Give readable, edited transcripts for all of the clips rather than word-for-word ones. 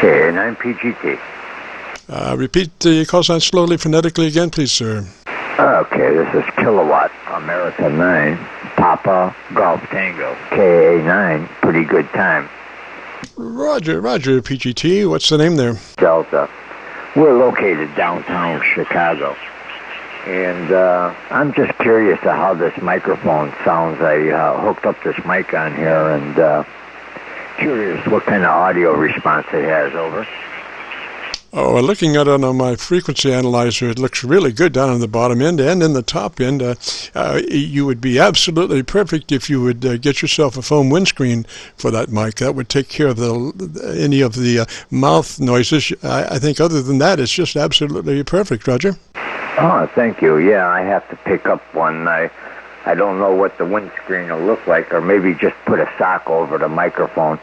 TODD-KA9PGT. Repeat the call sign slowly, phonetically again, please, sir. Okay, this is Kilowatt, America 9, Papa, Golf Tango, KA9, pretty good time. Roger, PGT. What's the name there? Delta. We're located downtown Chicago. And I'm just curious to how this microphone sounds. I hooked up this mic on here and curious what kind of audio response it has. Over. Oh, looking at it on my frequency analyzer, it looks really good down on the bottom end and in the top end. You would be absolutely perfect if you would get yourself a foam windscreen for that mic. That would take care of any of the mouth noises. I think other than that, it's just absolutely perfect, Roger. Oh, thank you. Yeah, I have to pick up one. I don't know what the windscreen will look like, or maybe just put a sock over the microphone.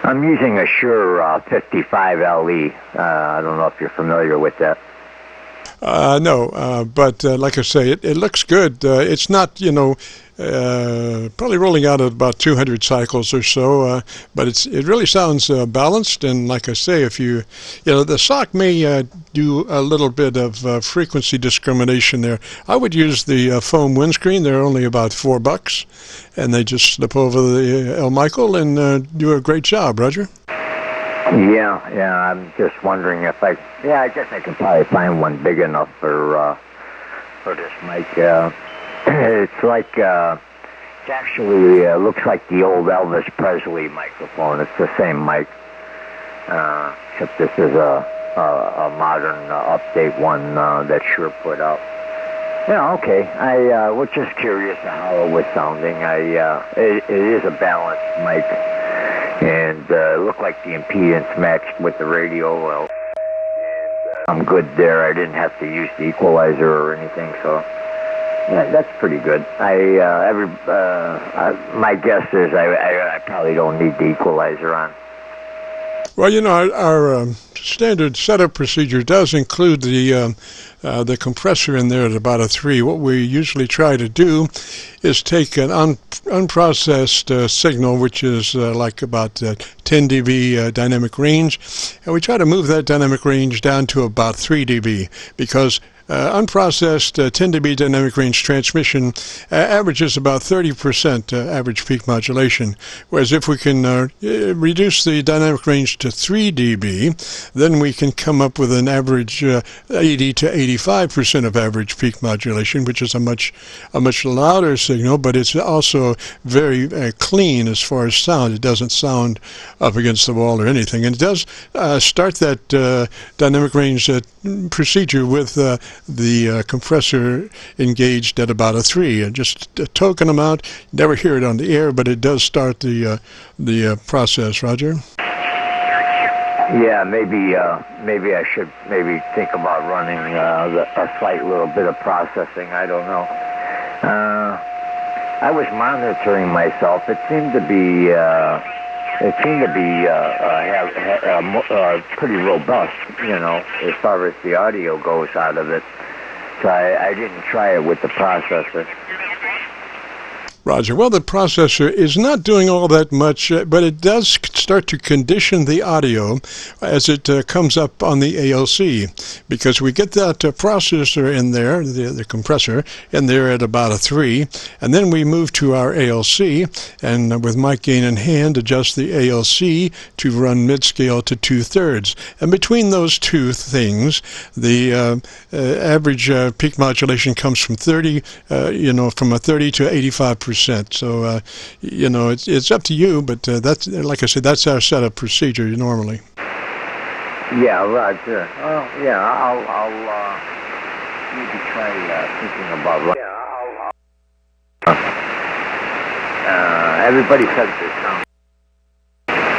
I'm using a Shure 55 LE. I don't know if you're familiar with that. No, but like I say, it looks good. It's not, probably rolling out at about 200 cycles or so, but it really sounds balanced. And like I say, if the sock may do a little bit of frequency discrimination there. I would use the foam windscreen. They're only about $4, and they just slip over the L. Michael and do a great job, Roger. Yeah, I'm just wondering if I guess I could probably find one big enough for this mic. It's like, it actually looks like the old Elvis Presley microphone. It's the same mic, except this is a modern update one that Shure put out. Yeah, okay. I was just curious how it was sounding. It is a balanced mic. And it looked like the impedance matched with the radio well. And I'm good there. I didn't have to use the equalizer or anything, so yeah, that's pretty good. My guess is I probably don't need the equalizer on. Well, our standard setup procedure does include the compressor in there at about a 3. What we usually try to do is take an unprocessed signal, which is like about 10 dB dynamic range, and we try to move that dynamic range down to about 3 dB, because unprocessed 10 dB dynamic range transmission averages about 30% average peak modulation, whereas if we can reduce the dynamic range to 3 dB, then we can come up with an average 80 to 85% of average peak modulation, which is a much louder signal, but it's also very clean as far as sound. It doesn't sound up against the wall or anything, and it does start that dynamic range procedure with the compressor engaged at about a 3, and just token them out. Never hear it on the air, but it does start the process. Roger. Yeah, maybe I should think about running a slight little bit of processing. I don't know. I was monitoring myself. It seemed to be pretty robust, as far as the audio goes out of it. So I didn't try it with the processor. Roger. Well, the processor is not doing all that much, but it does start to condition the audio as it comes up on the ALC, because we get that processor in there, the compressor, in there at about a 3, and then we move to our ALC, and with mic gain in hand, adjust the ALC to run mid-scale to 2/3. And between those two things, the average peak modulation comes from 30, from a 30 to 85%. So, it's up to you, but that's, like I said, that's our setup procedure normally. Yeah, Roger. Well, yeah, I'll maybe try thinking about. Everybody says this sounds.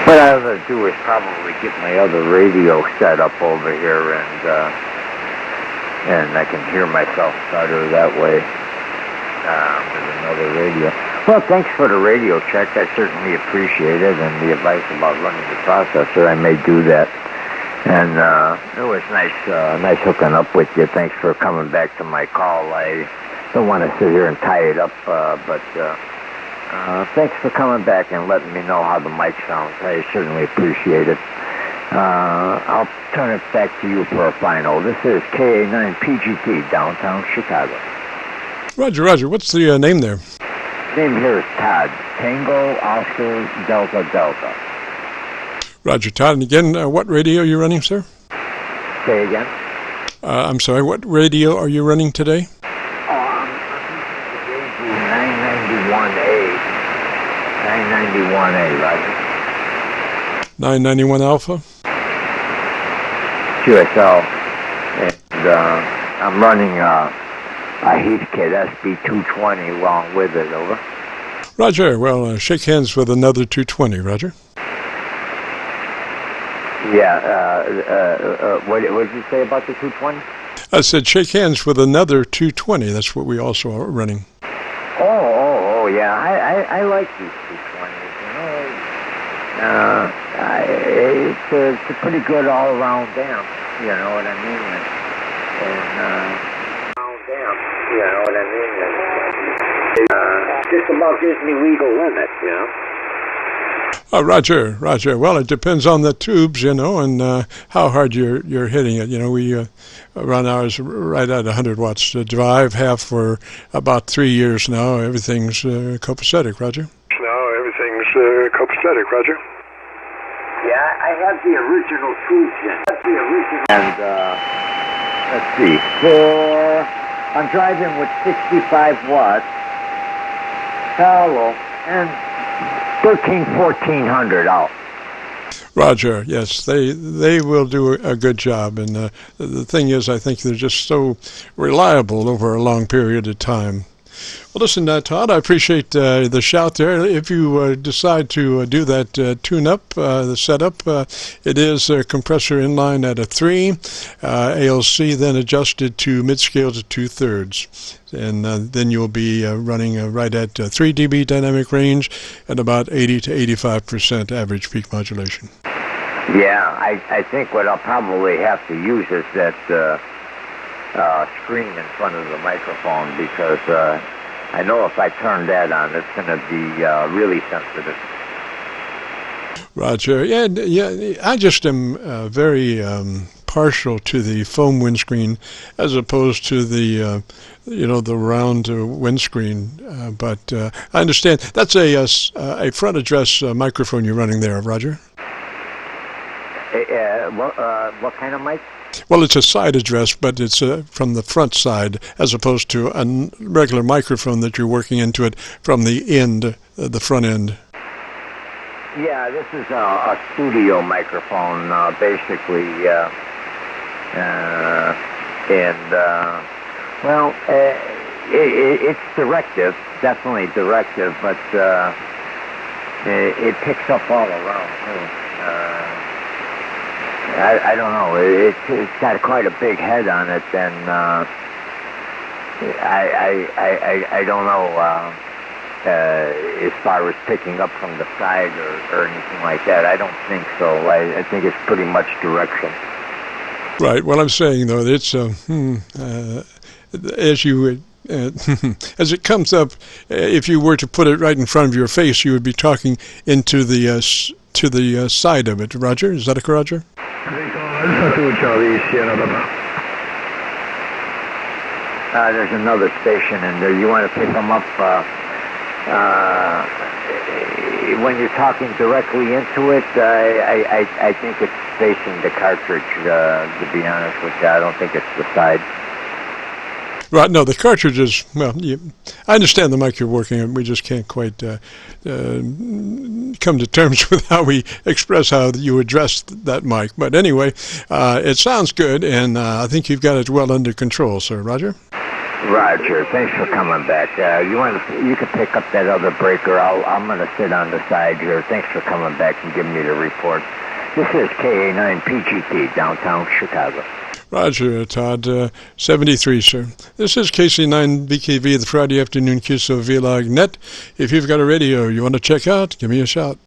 What I ought to do is probably get my other radio set up over here, and I can hear myself better that way. With another radio. Well, thanks for the radio check. I certainly appreciate it, and the advice about running the processor. I may do that. And it was nice hooking up with you. Thanks for coming back to my call. I don't want to sit here and tie it up, but thanks for coming back and letting me know how the mic sounds. I certainly appreciate it. I'll turn it back to you for a final. This is KA9PGT, downtown Chicago. Roger, Roger. What's the name there? Name here is Todd. Tango, Oscar, Delta, Delta. Roger, Todd. And again, what radio are you running, sir? Say again? I'm sorry, what radio are you running today? Oh, I'm using the 991A. 991A, Roger. 991 Alpha? QSL. And I'm running a Heathkit SB220 along with it, over. Roger. Well, shake hands with another 220, Roger. Yeah, what did you say about the 220? I said shake hands with another 220. That's what we also are running. Oh, yeah. I like these 220s, you know. It's a pretty good all-around amp, you know what I mean? You know what I mean? Just about gives me legal limits, you know. Oh, Roger, Roger. Well, it depends on the tubes, you know, and how hard you're hitting it. You know, we run ours right at 100 watts to drive, have for about 3 years now. Everything's copacetic, Roger. Yeah, I have the original tubes in. And, let's see, I'm driving with 65 watts, hollow, and 1400 out. Roger, yes, they will do a good job, and the thing is, I think they're just so reliable over a long period of time. Well, listen, Todd, I appreciate the shout there. If you decide to do that tune-up, the setup, it is a compressor inline at a 3, ALC then adjusted to mid-scale to 2/3. And then you'll be running right at 3 dB dynamic range and about 80 to 85% average peak modulation. Yeah, I think what I'll probably have to use is that screen in front of the microphone, because I know if I turn that on, it's going to be really sensitive. Roger. Yeah, I just am very partial to the foam windscreen as opposed to the the round windscreen. But I understand that's a front address microphone you're running there, Roger. What kind of mic? Well, it's a side address, but it's from the front side as opposed to a regular microphone that you're working into it from the end, the front end. Yeah, this is a studio microphone, basically, it's directive, definitely directive, but it picks up all around, too. I don't know. It's got quite a big head on it, and I don't know as far as picking up from the side or anything like that. I don't think so. I think it's pretty much direction. Right. Well, I'm saying though, it's as you. As it comes up, if you were to put it right in front of your face, you would be talking into the to the side of it. Roger, is that a Roger? There's another station in there. You want to pick them up when you're talking directly into it. I think it's facing the cartridge, to be honest with you. I don't think it's the side. Right, no, the cartridge is, well, I understand the mic you're working on. We just can't quite come to terms with how we express how you address that mic. But anyway, it sounds good, and I think you've got it well under control, sir. Roger? Roger, thanks for coming back. You can pick up that other breaker. I'm going to sit on the side here. Thanks for coming back and giving me the report. This is KA9PGT, downtown Chicago. Roger, Todd, 73, sir. This is KC9VKV, the Friday afternoon Qso-Vlog net. If you've got a radio you want to check out, give me a shout.